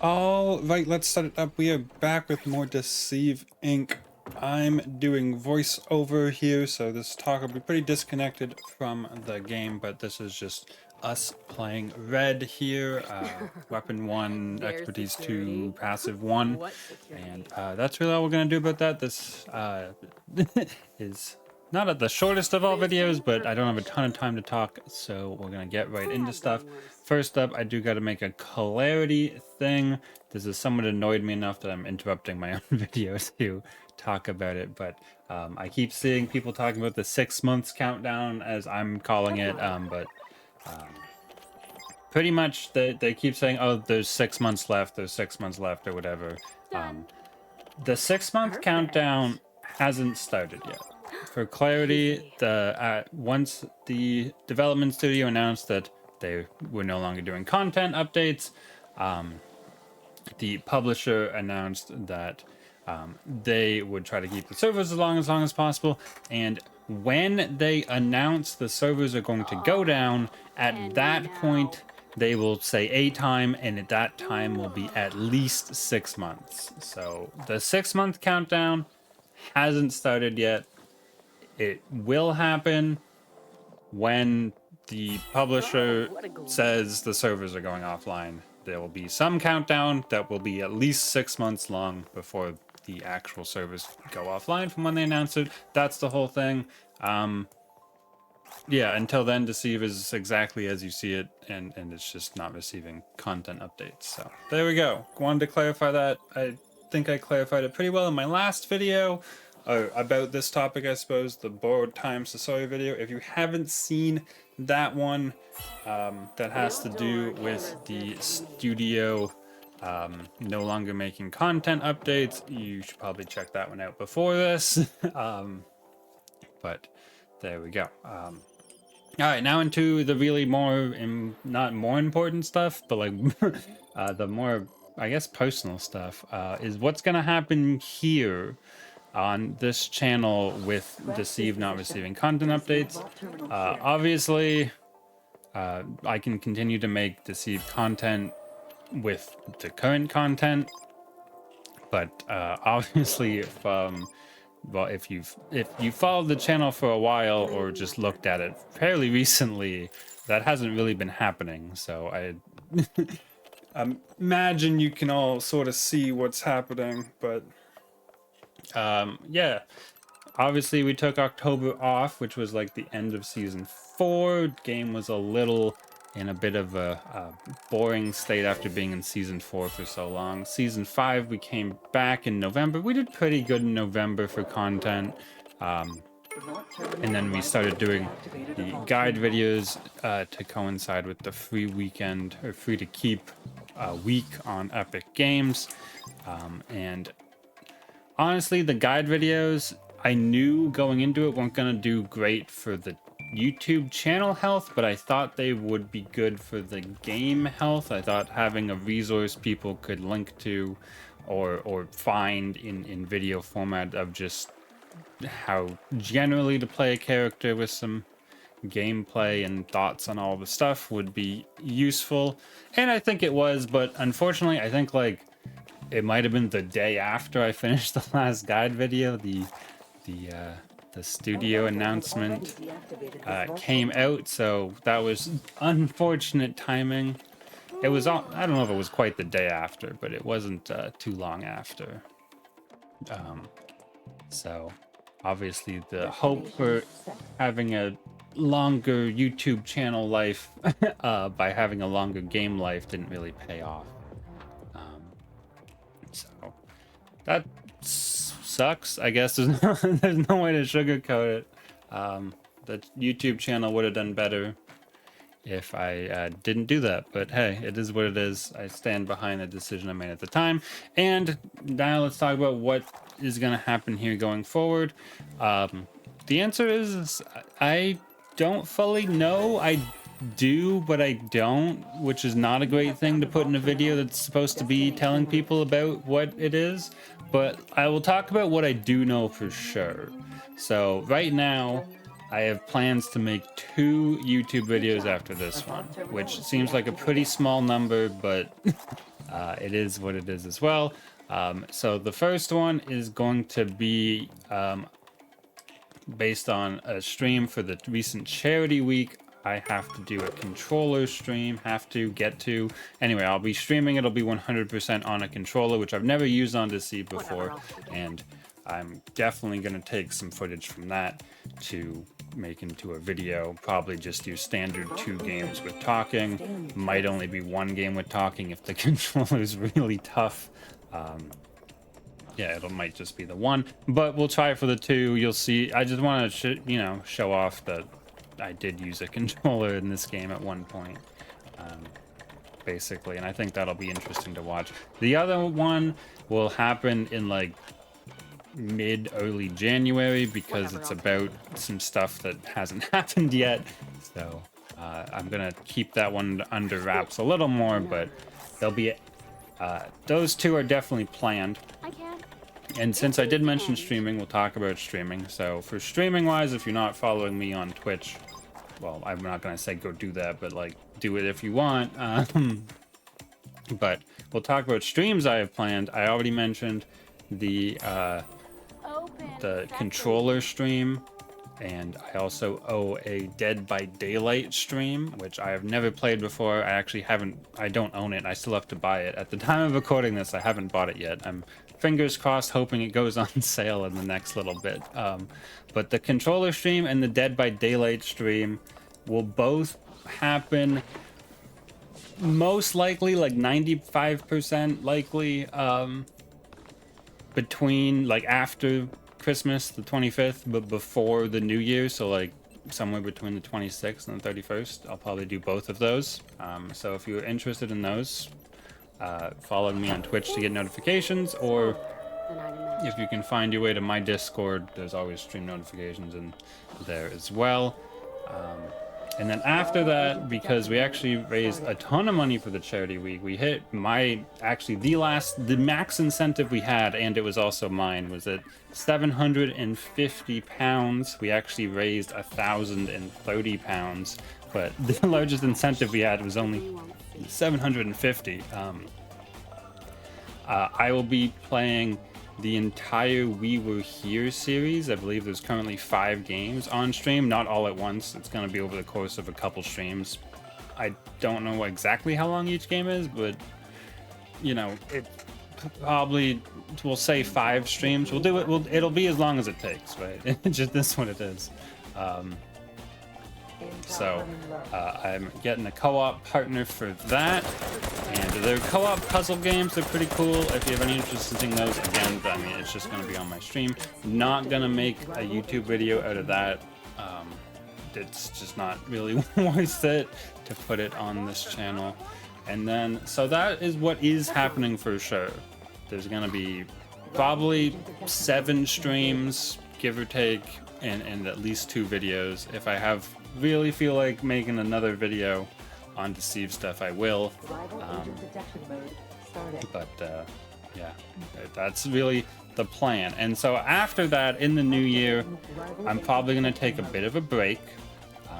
All right, let's set it up. We are back with more Deceive Inc. I'm doing voiceover here, so this talk will be pretty disconnected from the game, but this is just us playing red here. Weapon 1, expertise 2, passive 1, and that's really all we're going to do about that. This is not the shortest of all videos, but I don't have a ton of time to talk, so we're going to get right into stuff. First up, I do got to make a clarity thing. This is somewhat annoyed me enough that I'm interrupting my own video to talk about it, but I keep seeing people talking about the 6 months countdown, as I'm calling it, but pretty much they keep saying, oh, there's 6 months left, there's 6 months left, or whatever. The 6 month countdown hasn't started yet. For clarity, once the development studio announced that they were no longer doing content updates, the publisher announced that they would try to keep the servers as long as possible, and when they announce the servers are going to go down, at that point they will say a time, and at that time will be at least 6 months. So the 6 month countdown hasn't started yet. It will happen when the publisher says the servers are going offline. There will be some countdown that will be at least 6 months long before the actual servers go offline from when they announce it. That's the whole thing. Yeah, until then, Deceive is exactly as you see it, and it's just not receiving content updates. So there we go. Wanted to clarify that. I think I clarified it pretty well in my last video about this topic, I suppose, the borrowed time Sasori video. If you haven't seen that one, that has to do with the studio no longer making content updates, you should probably check that one out before this. But there we go. All right, now into the really not more important stuff, but like the more, I guess, personal stuff, is what's gonna happen here on this channel with Deceive not receiving content updates. Obviously, I can continue to make Deceive content with the current content, but obviously, if you followed the channel for a while or just looked at it fairly recently, that hasn't really been happening. So I imagine you can all sort of see what's happening, but yeah, obviously we took October off, which was like the end of season 4. Game was a little in a bit of a boring state after being in season 4 for so long. Season 5 we came back in November. We did pretty good in November for content, and then we started doing the guide videos to coincide with the free weekend, or free to keep week on Epic Games. And honestly, the guide videos, I knew going into it weren't going to do great for the YouTube channel health, but I thought they would be good for the game health. I thought having a resource people could link to or find in video format of just how generally to play a character with some gameplay and thoughts on all the stuff would be useful. And I think it was, but unfortunately, I think like it might have been the day after I finished the last guide video, the studio announcement came out, so that was unfortunate timing. It was, I don't know if it was quite the day after, but it wasn't too long after. So obviously the hope for having a longer YouTube channel life by having a longer game life didn't really pay off. So that sucks, I guess. There's no way to sugarcoat it. The YouTube channel would have done better if I didn't do that, but hey, it is what it is. I stand behind the decision I made at the time. And now let's talk about what is going to happen here going forward. The answer is I don't fully know. I do, but I don't, which is not a great thing to put in a video that's supposed to be telling people about what it is. But I will talk about what I do know for sure. So right now, I have plans to make 2 YouTube videos after this one, which seems like a pretty small number, but it is what it is as well. So the first one is going to be based on a stream for the recent charity week. I have to do a controller stream, anyway, I'll be streaming. It'll be 100% on a controller, which I've never used on Deceive before, and I'm definitely going to take some footage from that to make into a video. Probably just do standard 2 games with talking. Might only be 1 game with talking if the controller is really tough. Yeah, it might just be the 1, but we'll try it for the 2. You'll see. I just want to, show off that I did use a controller in this game at one point, basically, and I think that'll be interesting to watch. The other one will happen in like early January because it's about some stuff that hasn't happened yet. So I'm gonna keep that one under wraps a little more, but there'll be those 2 are definitely planned. And since I did mention streaming, we'll talk about streaming. So for streaming wise, if you're not following me on Twitch, well, I'm not gonna say go do that, but like do it if you want. But we'll talk about streams I have planned. I already mentioned the controller stream, and I also owe a Dead by Daylight stream, which I have never played before. I don't own it. I still have to buy it. At the time of recording this, I haven't bought it yet. I'm fingers crossed hoping it goes on sale in the next little bit. But the controller stream and the Dead by Daylight stream will both happen most likely, like 95% likely, between like after Christmas, the 25th, but before the New Year, so like somewhere between the 26th and the 31st. I'll probably do both of those. So if you're interested in those, follow me on Twitch to get notifications, or if you can find your way to my Discord, there's always stream notifications in there as well. And then after that, because we actually raised a ton of money for the charity week, we hit the max incentive we had, and it was also mine, was at £750. We actually raised £1,030, but the largest incentive we had was only 750. I will be playing the entire We Were Here series. I believe there's currently 5 games on stream, not all at once. It's going to be over the course of a couple streams. I don't know exactly how long each game is, but it probably, we'll say 5 streams. We'll do it. It'll be as long as it takes, right? It's just this one it is. So I'm getting a co-op partner for that, and they're co-op puzzle games. They're pretty cool. If you have any interest in seeing those, again, I mean, it's just going to be on my stream. Not going to make a YouTube video out of that. It's just not really worth it to put it on this channel. And then, so that is what is happening for sure. There's going to be probably 7 streams, give or take, and at least 2 videos. If I really feel like making another video on Deceive stuff, I will. Yeah, that's really the plan. And so after that, in the new year, I'm probably going to take a bit of a break.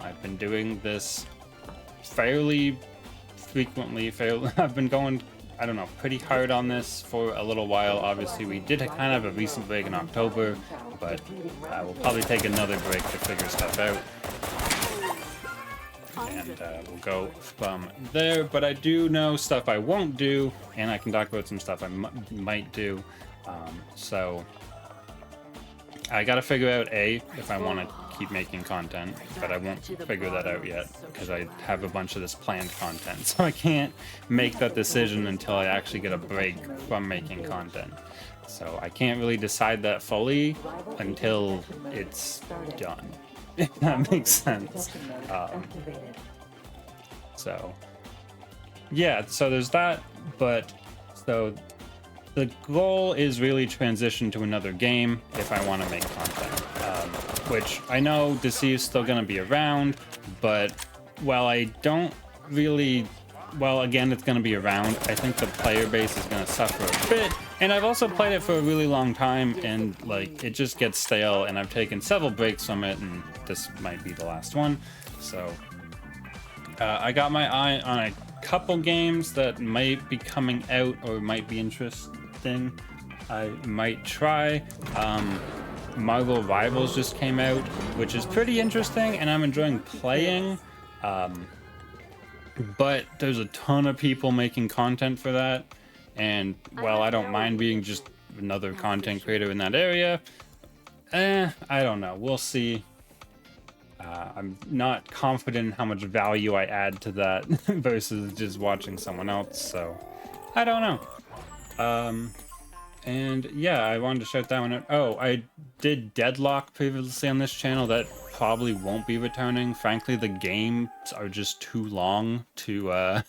I've been doing this fairly frequently. I've been going, I don't know, pretty hard on this for a little while. Obviously, we did kind of a recent break in October, but we'll probably take another break to figure stuff out. And we'll go from there. But I do know stuff I won't do, and I can talk about some stuff I might do. So I gotta figure out if I want to keep making content, but I won't figure that out yet because I have a bunch of this planned content, so I can't make that decision until I actually get a break from making content. So I can't really decide that fully until it's done, if that makes sense. So yeah, so there's that. But so the goal is really transition to another game if I want to make content, which I know Deceive's still going to be around, but while I don't really, well, again, it's going to be around, I think the player base is going to suffer a bit. And I've also played it for a really long time, and like it just gets stale, and I've taken several breaks from it, and this might be the last one. So I got my eye on a couple games that might be coming out or might be interesting. I might try. Marvel Rivals just came out, which is pretty interesting, and I'm enjoying playing. But there's a ton of people making content for that, and while I don't mind being just another content creator in that area, I don't know. We'll see. I'm not confident in how much value I add to that versus just watching someone else, so I don't know. And yeah, I wanted to shout that one out. Oh, I did Deadlock previously on this channel. That probably won't be returning. Frankly, the games are just too long to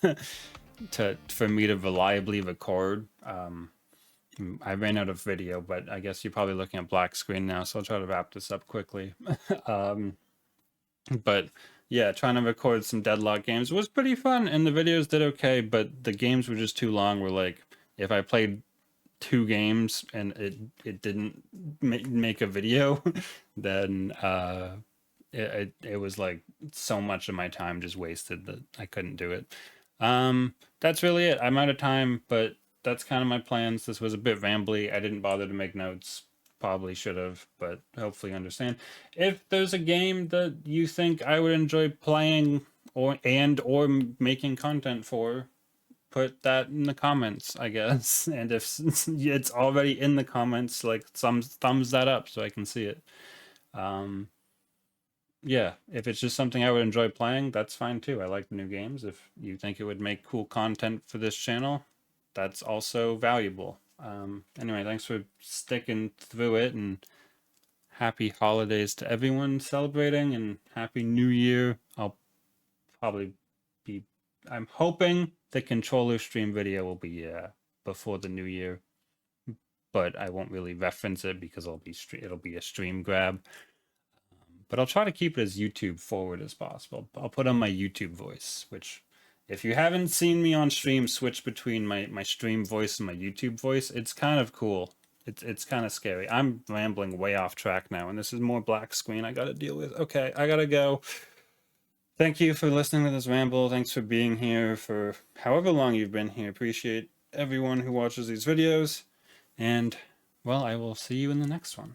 for me to reliably record. I ran out of video, but I guess you're probably looking at black screen now, so I'll try to wrap this up quickly. But yeah, trying to record some Deadlock games was pretty fun, and the videos did okay, but the games were just too long. Where like, if I played 2 games and it didn't make a video, then it was like so much of my time just wasted that I couldn't do it. That's really it. I'm out of time, but that's kind of my plans. This was a bit rambly. I didn't bother to make notes. Probably should have, but hopefully you understand. If there's a game that you think I would enjoy playing or making content for, put that in the comments, I guess. And if it's already in the comments, like, some thumbs that up so I can see it. Yeah, if it's just something I would enjoy playing, that's fine too. I like the new games. If you think it would make cool content for this channel, that's also valuable. Anyway, thanks for sticking through it, and happy holidays to everyone celebrating, and happy new year. I'll probably be, I'm hoping the controller stream video will be before the new year, but I won't really reference it because it'll be a stream grab. But I'll try to keep it as YouTube forward as possible. I'll put on my YouTube voice, which, if you haven't seen me on stream switch between my stream voice and my YouTube voice, it's kind of cool. It's kind of scary. I'm rambling way off track now, and this is more black screen I gotta deal with. Okay, I gotta go. Thank you for listening to this ramble. Thanks for being here for however long you've been here. Appreciate everyone who watches these videos. And, well, I will see you in the next one.